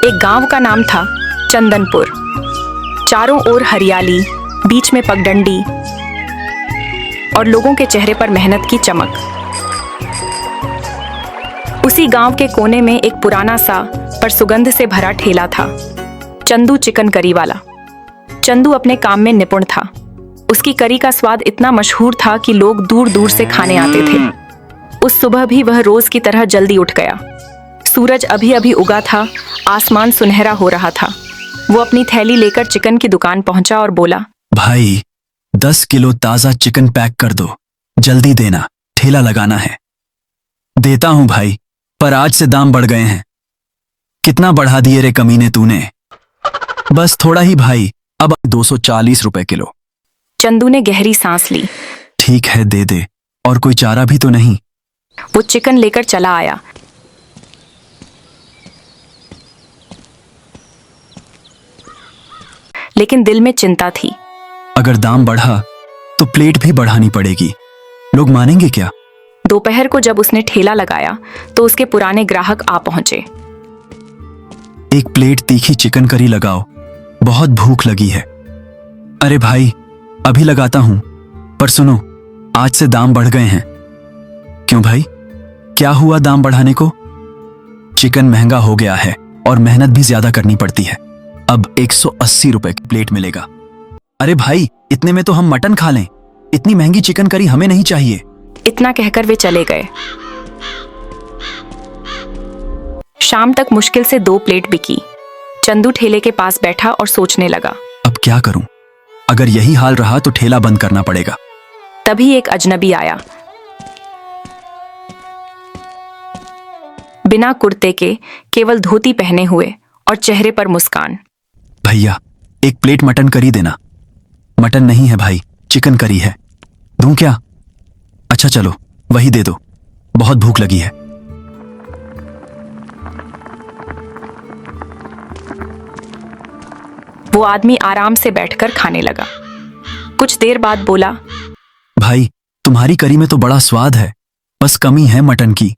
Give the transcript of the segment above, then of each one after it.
एक गांव का नाम था चंदनपुर। चारों ओर हरियाली, बीच में पगडंडी और लोगों के चेहरे पर मेहनत की चमक। उसी गांव के कोने में एक पुराना सा पर सुगंध से भरा ठेला था, चंदू चिकन करी वाला। चंदू अपने काम में निपुण था। उसकी करी का स्वाद इतना मशहूर था कि लोग दूर दूर से खाने आते थे। उस सुबह भी वह रोज की तरह जल्दी उठ गया। सूरज अभी अभी उगा था, आसमान सुनहरा हो रहा था। वो अपनी थैली लेकर चिकन की दुकान पहुंचा और बोला, भाई 10 किलो ताजा चिकन पैक कर दो, जल्दी देना, ठेला लगाना है। देता हूं भाई, पर आज से दाम बढ़ गए हैं। कितना बढ़ा दिए रे कमीने तूने? बस थोड़ा ही भाई, अब 240 रुपए किलो। चंदू ने गहरी सांस ली। ठीक है, दे दे, और कोई चारा भी तो नहीं। वो चिकन लेकर चला आया। लेकिन दिल में चिंता थी। अगर दाम बढ़ा तो प्लेट भी बढ़ानी पड़ेगी, लोग मानेंगे क्या? दोपहर को जब उसने ठेला लगाया तो उसके पुराने ग्राहक आ पहुंचे। एक प्लेट तीखी चिकन करी लगाओ, बहुत भूख लगी है। अरे भाई, अभी लगाता हूं, पर सुनो, आज से दाम बढ़ गए हैं। क्यों भाई, क्या हुआ दाम बढ़ाने को? चिकन महंगा हो गया है और मेहनत भी ज्यादा करनी पड़ती है। अब 180 रुपए की प्लेट मिलेगा। अरे भाई, इतने में तो हम मटन खा लें। इतनी महंगी चिकन करी हमें नहीं चाहिए। इतना कहकर वे चले गए। शाम तक मुश्किल से 2 प्लेट बिकी। चंदू ठेले के पास बैठा और सोचने लगा, अब क्या करूं? अगर यही हाल रहा तो ठेला बंद करना पड़ेगा। तभी एक अजनबी आया। बिना कुर्ते के, केवल धोती पहने हुए और चेहरे पर मुस्कान। भैया, एक प्लेट मटन करी देना। मटन नहीं है भाई, चिकन करी है। दूं क्या? अच्छा चलो, वही दे दो, बहुत भूख लगी है। वो आदमी आराम से बैठकर खाने लगा। कुछ देर बाद बोला, भाई, तुम्हारी करी में तो बड़ा स्वाद है, बस कमी है मटन की।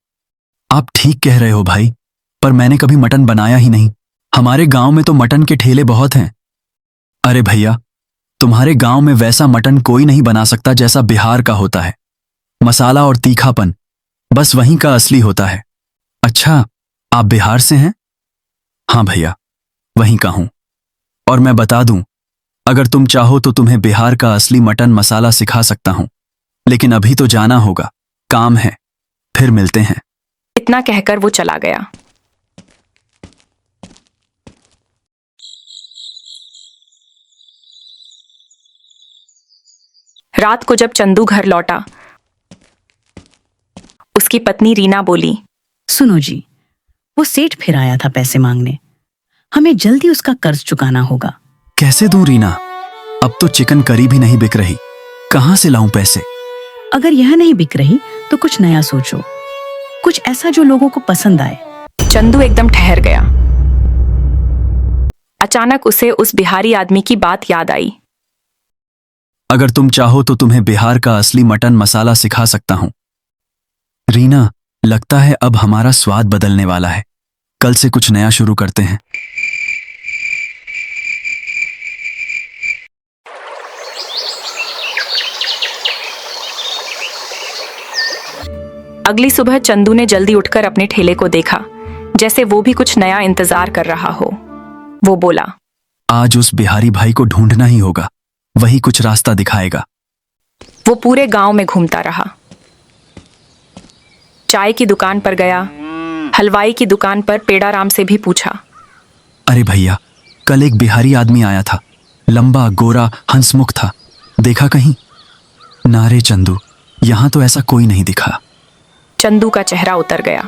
आप ठीक कह रहे हो भाई, पर मैंने कभी मटन बनाया ही नहीं। हमारे गांव में तो मटन के ठेले बहुत हैं। अरे भैया, तुम्हारे गांव में वैसा मटन कोई नहीं बना सकता जैसा बिहार का होता है। मसाला और तीखापन बस वहीं का असली होता है। अच्छा, आप बिहार से हैं? हाँ भैया, वहीं का हूं। और मैं बता दूं, अगर तुम चाहो तो तुम्हें बिहार का असली मटन मसाला सिखा सकता हूं, लेकिन अभी तो जाना होगा, काम है, फिर मिलते हैं। इतना कहकर वो चला गया। रात को जब चंदू घर लौटा, उसकी पत्नी रीना बोली, सुनो जी, वो सेठ फिर आया था पैसे मांगने। हमें जल्दी उसका कर्ज चुकाना होगा। कैसे दूं रीना? अब तो चिकन करी भी नहीं बिक रही, कहां से लाऊं पैसे? अगर यह नहीं बिक रही तो कुछ नया सोचो, कुछ ऐसा जो लोगों को पसंद आए। चंदू एकदम ठहर गया। अचानक उसे उस बिहारी आदमी की बात याद आई। अगर तुम चाहो तो तुम्हें बिहार का असली मटन मसाला सिखा सकता हूं। रीना, लगता है अब हमारा स्वाद बदलने वाला है। कल से कुछ नया शुरू करते हैं। अगली सुबह चंदू ने जल्दी उठकर अपने ठेले को देखा, जैसे वो भी कुछ नया इंतजार कर रहा हो। वो बोला, आज उस बिहारी भाई को ढूंढना ही होगा, वही कुछ रास्ता दिखाएगा। वो पूरे गांव में घूमता रहा। चाय की दुकान पर गया, हलवाई की दुकान पर पेड़ाराम से भी पूछा। अरे भैया, कल एक बिहारी आदमी आया था, लंबा, गोरा, हंसमुख था, देखा कहीं? नारे चंदू, यहां तो ऐसा कोई नहीं दिखा। चंदू का चेहरा उतर गया।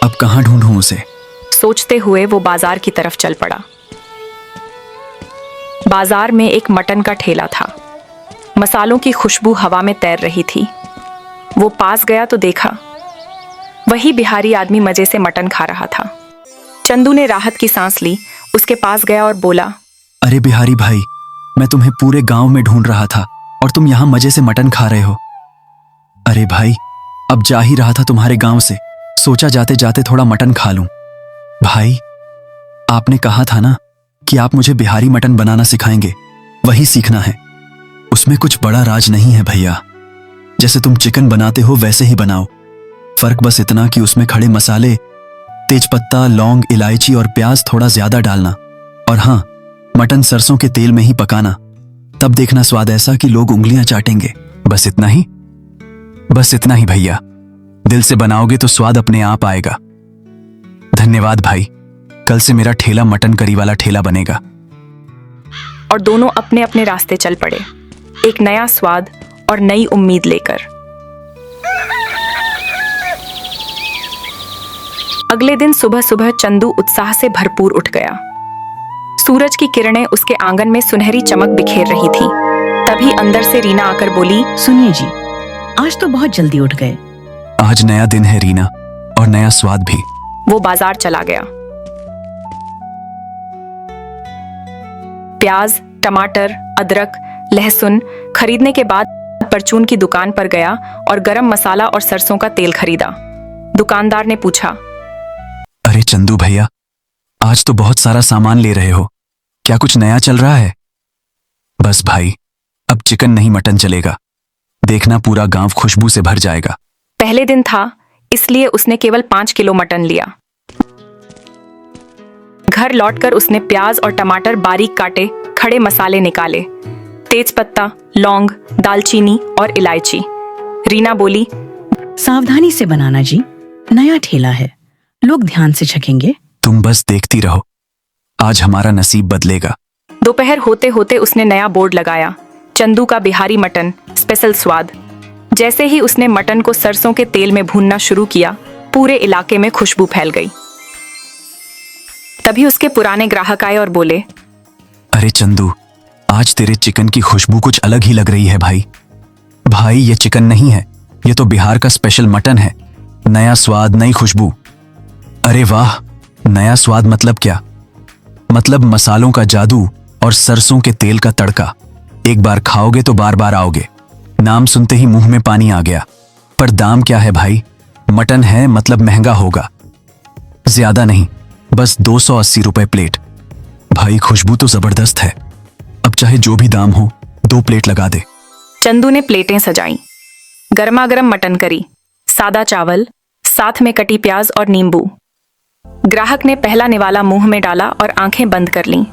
अब कहां ढूंढूं उसे? सोचते हुए वो बाजार की तरफ चल पड़ा। बाजार में एक मटन का ठेला था। मसालों की खुशबू हवा में तैर रही थी। वो पास गया तो देखा, वही बिहारी आदमी मजे से मटन खा रहा था। चंदू ने राहत की सांस ली, उसके पास गया और बोला, अरे बिहारी भाई, मैं तुम्हें पूरे गांव में ढूंढ रहा था और तुम यहां मजे से मटन खा रहे हो। अरे भाई, अब जा ही रहा था तुम्हारे गांव से, सोचा जाते जाते थोड़ा मटन खा लूं। भाई, आपने कहा था ना कि आप मुझे बिहारी मटन बनाना सिखाएंगे, वही सीखना है। उसमें कुछ बड़ा राज नहीं है भैया। जैसे तुम चिकन बनाते हो वैसे ही बनाओ। फर्क बस इतना कि उसमें खड़े मसाले, तेजपत्ता, लौंग, इलायची और प्याज थोड़ा ज्यादा डालना। और हाँ, मटन सरसों के तेल में ही पकाना। तब देखना स्वाद ऐसा कि लोग उंगलियां चाटेंगे। बस इतना ही? बस इतना ही भैया। दिल से बनाओगे तो स्वाद अपने आप आएगा। धन्यवाद भाई। कल से मेरा ठेला मटन करी वाला ठेला बनेगा। और दोनों अपने अपने रास्ते चल पड़े, एक नया स्वाद और नई उम्मीद लेकर। अगले दिन सुबह सुबह चंदू उत्साह से भरपूर उठ गया। सूरज की किरणें उसके आंगन में सुनहरी चमक बिखेर रही थी। तभी अंदर से रीना आकर बोली, सुनिए जी, आज तो बहुत जल्दी उठ गए। आज नया दिन है रीना, और नया स्वाद भी। वो बाजार चला गया। प्याज, टमाटर, अदरक, लहसुन खरीदने के बाद परचून की दुकान पर गया और गरम मसाला और सरसों का तेल खरीदा। दुकानदार ने पूछा, अरे चंदू भैया, आज तो बहुत सारा सामान ले रहे हो, क्या कुछ नया चल रहा है? बस भाई, अब चिकन नहीं मटन चलेगा। देखना पूरा गांव खुशबू से भर जाएगा। पहले दिन था, इसलिए उसने केवल 5 किलो मटन लिया। घर लौटकर उसने प्याज और टमाटर बारीक काटे, खड़े मसाले निकाले, तेजपत्ता, लौंग, दालचीनी और इलायची। रीना बोली, सावधानी से बनाना जी, नया ठेला है, लोग ध्यान से छकेंगे। तुम बस देखती रहो, आज हमारा नसीब बदलेगा। दोपहर होते होते उसने नया बोर्ड लगाया, चंदू का बिहारी मटन, स्पेशल स्वाद। जैसे ही उसने मटन को सरसों के तेल में भूनना शुरू किया, पूरे इलाके में खुशबू फैल गई। तभी उसके पुराने ग्राहक आए और बोले, अरे चंदू, आज तेरे चिकन की खुशबू कुछ अलग ही लग रही है भाई। भाई, ये चिकन नहीं है, ये तो बिहार का स्पेशल मटन है। नया स्वाद, नई खुशबू। अरे वाह, नया स्वाद मतलब क्या? मतलब मसालों का जादू और सरसों के तेल का तड़का। एक बार खाओगे तो बार बार आओगे। नाम सुनते ही मुंह में पानी आ गया। पर दाम क्या है भाई? मटन है मतलब महंगा होगा। ज्यादा नहीं, बस 280 रुपए प्लेट। भाई, खुशबू तो जबरदस्त है। अब चाहे जो भी दाम हो, 2 प्लेट लगा दे। चंदू ने प्लेटें सजाईं। गर्मा गर्म मटन करी, सादा चावल, साथ में कटी प्याज और नींबू। ग्राहक ने पहला निवाला मुंह में डाला और आंखें बंद कर लीं।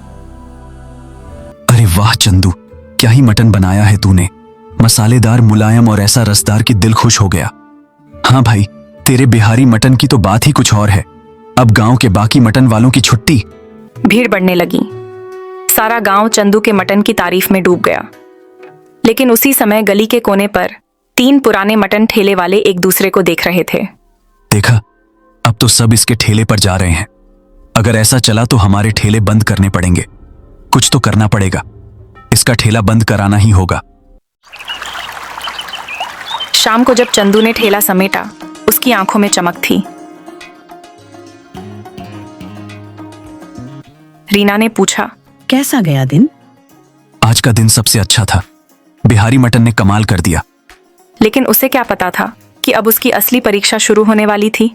अरे वाह चंदू, क्या ही मटन बनाया है तूने। मसालेदार, मुलायम और ऐसा रसदार कि दिल खुश हो गया। हाँ भाई, तेरे बिहारी मटन की तो बात ही कुछ और है। अब गांव के बाकी मटन वालों की छुट्टी। भीड़ बढ़ने लगी। सारा गांव चंदू के मटन की तारीफ में डूब गया। लेकिन उसी समय गली के कोने पर 3 पुराने मटन ठेले वाले एक दूसरे को देख रहे थे। देखा, अब तो सब इसके ठेले पर जा रहे हैं। अगर ऐसा चला तो हमारे ठेले बंद करने पड़ेंगे। कुछ तो करना पड़ेगा, इसका ठेला बंद कराना ही होगा। शाम को जब चंदू ने ठेला समेटा, उसकी आंखों में चमक थी। रीना ने पूछा, कैसा गया दिन? आज का दिन सबसे अच्छा था। बिहारी मटन ने कमाल कर दिया। लेकिन उसे क्या पता था कि अब उसकी असली परीक्षा शुरू होने वाली थी।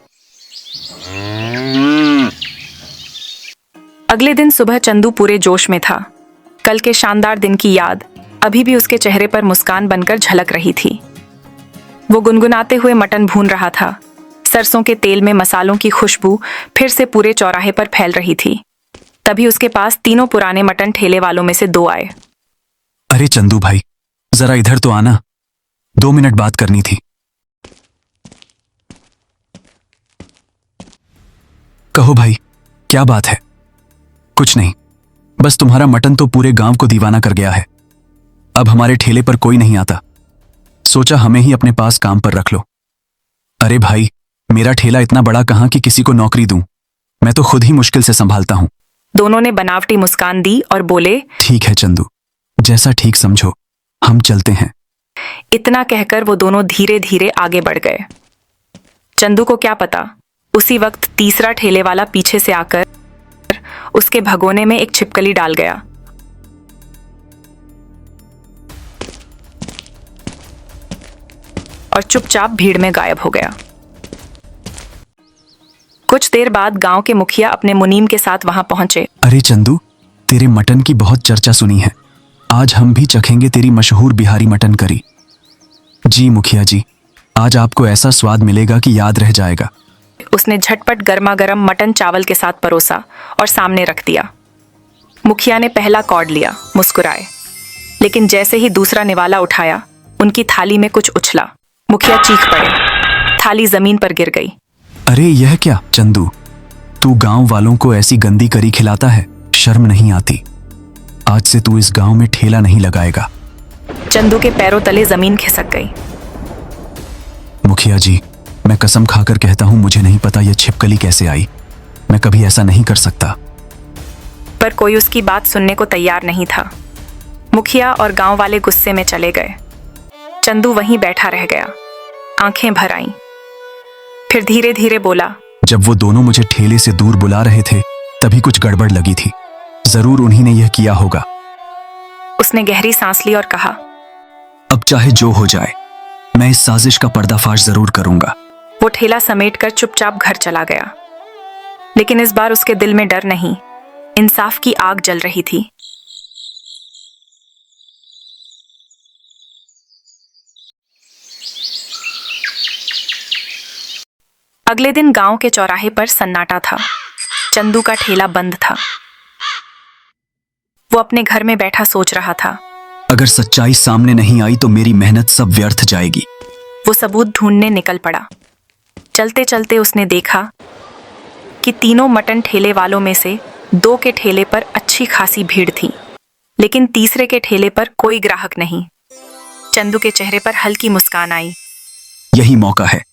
अगले दिन सुबह चंदू पूरे जोश में था। कल के शानदार दिन की याद अभी भी उसके चेहरे पर मुस्कान बनकर झलक रही थी। वो गुनगुनाते हुए मटन भून रहा था। सरसों के तेल में मसालों की खुशबू फिर से पूरे चौराहे पर फैल रही थी। तभी उसके पास 3 पुराने मटन ठेले वालों में से 2 आए। अरे चंदू भाई, जरा इधर तो आना, 2 मिनट बात करनी थी। कहो भाई, क्या बात है? कुछ नहीं, बस तुम्हारा मटन तो पूरे गांव को दीवाना कर गया है। अब हमारे ठेले पर कोई नहीं आता। सोचा हमें ही अपने पास काम पर रख लो। अरे भाई, मेरा ठेला इतना बड़ा कहां कि किसी को नौकरी दूं। मैं तो खुद ही मुश्किल से संभालता हूं। दोनों ने बनावटी मुस्कान दी और बोले, ठीक है चंदू, जैसा ठीक समझो, हम चलते हैं। इतना कहकर वो दोनों धीरे धीरे आगे बढ़ गए। चंदू को क्या पता, उसी वक्त तीसरा ठेले वाला पीछे से आकर उसके भगोने में एक छिपकली डाल गया। और चुपचाप भीड़ में गायब हो गया। कुछ देर बाद गांव के मुखिया अपने मुनीम के साथ वहां पहुंचे। अरे चंदू, तेरे मटन की बहुत चर्चा सुनी है। आज हम भी चखेंगे तेरी मशहूर बिहारी मटन करी। जी मुखिया जी, आज आपको ऐसा स्वाद मिलेगा कि याद रह जाएगा। उसने झटपट गर्मा गर्म मटन चावल के साथ परोसा और सामने रख दिया। मुखिया ने पहला कौड़ लिया, मुस्कुराए, लेकिन जैसे ही दूसरा निवाला उठाया उनकी थाली में कुछ उछला। मुखिया चीख पड़े, थाली जमीन पर गिर गई। अरे यह क्या चंदू, तू गांव वालों को ऐसी गंदी करी खिलाता है, शर्म नहीं आती? आज से तू इस गांव में ठेला नहीं लगाएगा। चंदू के पैरों तले जमीन खिसक गई। मुखिया जी, मैं कसम खाकर कहता हूं, मुझे नहीं पता यह छिपकली कैसे आई। मैं कभी ऐसा नहीं कर सकता। पर कोई उसकी बात सुनने को तैयार नहीं था। मुखिया और गांव वाले गुस्से में चले गए। चंदू वहीं बैठा रह गया, आंखें भर आईं। फिर धीरे धीरे बोला, जब वो दोनों मुझे ठेले से दूर बुला रहे थे तभी कुछ गड़बड़ लगी थी। जरूर उन्हीं ने यह किया होगा। उसने गहरी सांस ली और कहा, अब चाहे जो हो जाए, मैं इस साजिश का पर्दाफाश जरूर करूंगा। वो ठेला समेटकर चुपचाप घर चला गया। लेकिन इस बार उसके दिल में डर नहीं, इंसाफ की आग जल रही थी। अगले दिन गांव के चौराहे पर सन्नाटा था। चंदू का ठेला बंद था। वो अपने घर में बैठा सोच रहा था, अगर सच्चाई सामने नहीं आई तो मेरी मेहनत सब व्यर्थ जाएगी। वो सबूत ढूंढने निकल पड़ा। चलते चलते उसने देखा कि तीनों मटन ठेले वालों में से 2 के ठेले पर अच्छी खासी भीड़ थी, लेकिन तीसरे के ठेले पर कोई ग्राहक नहीं। चंदू के चेहरे पर हल्की मुस्कान आई। यही मौका है,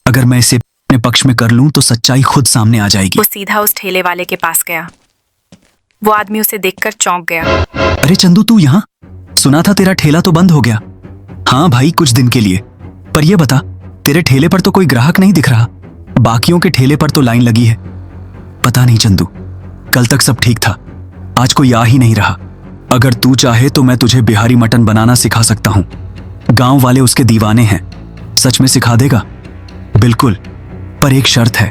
अगर मैं इसे अपने पक्ष में कर लूं तो सच्चाई खुद सामने आ जाएगी। वो सीधा उस ठेले वाले के पास गया। वो आदमी उसे देखकर चौंक गया। अरे चंदू, तू यहाँ? सुना था तेरा ठेला तो बंद हो गया। हाँ भाई, कुछ दिन के लिए। पर यह बता, तेरे ठेले पर तो कोई ग्राहक नहीं दिख रहा। बाकियों के ठेले पर तो लाइन लगी है। पता नहीं चंदू, कल तक सब ठीक था, आज कोई आ ही नहीं रहा। अगर तू चाहे तो मैं तुझे बिहारी मटन बनाना सिखा सकता हूँ। गांव वाले उसके दीवाने हैं। सच में सिखा देगा? बिल्कुल, पर एक शर्त है।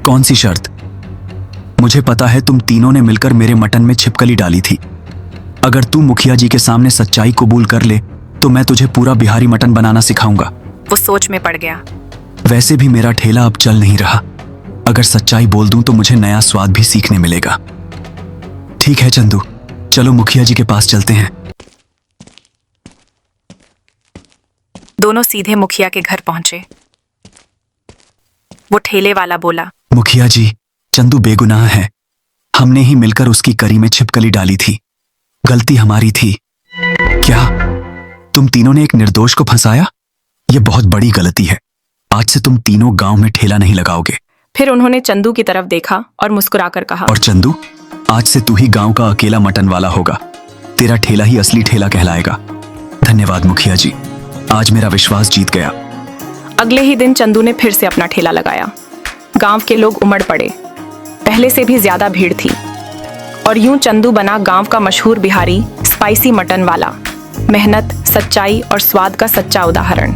कौन सी शर्त? मुझे पता है तुम तीनों ने मिलकर मेरे मटन में छिपकली डाली थी। अगर तू मुखिया जी के सामने सच्चाई कबूल कर ले तो मैं तुझे पूरा बिहारी मटन बनाना सिखाऊंगा। वो सोच में पड़ गया। वैसे भी मेरा ठेला अब चल नहीं रहा। अगर सच्चाई बोल दूं तो मुझे नया स्वाद भी सीखने मिलेगा। ठीक है चंदू, चलो मुखिया जी के पास चलते हैं। दोनों सीधे मुखिया के घर पहुंचे। वो ठेले वाला बोला, मुखिया जी, चंदू बेगुनाह है। हमने ही मिलकर उसकी करी में छिपकली डाली थी। गलती हमारी थी। क्या तुम तीनों ने एक निर्दोष को फंसाया? यह बहुत बड़ी गलती है। आज से तुम तीनों गांव में ठेला नहीं लगाओगे। फिर उन्होंने चंदू की तरफ देखा और मुस्कुराकर कहा, और चंदू, आज से तू ही गांव का अकेला मटन वाला होगा। तेरा ठेला ही असली ठेला कहलाएगा। धन्यवाद मुखिया जी, आज मेरा विश्वास जीत गया। अगले ही दिन चंदू ने फिर से अपना ठेला लगाया। गांव के लोग उमड़ पड़े। पहले से भी ज्यादा भीड़ थी और यूं चंदू बना गांव का मशहूर बिहारी स्पाइसी मटन वाला। मेहनत, सच्चाई और स्वाद का सच्चा उदाहरण।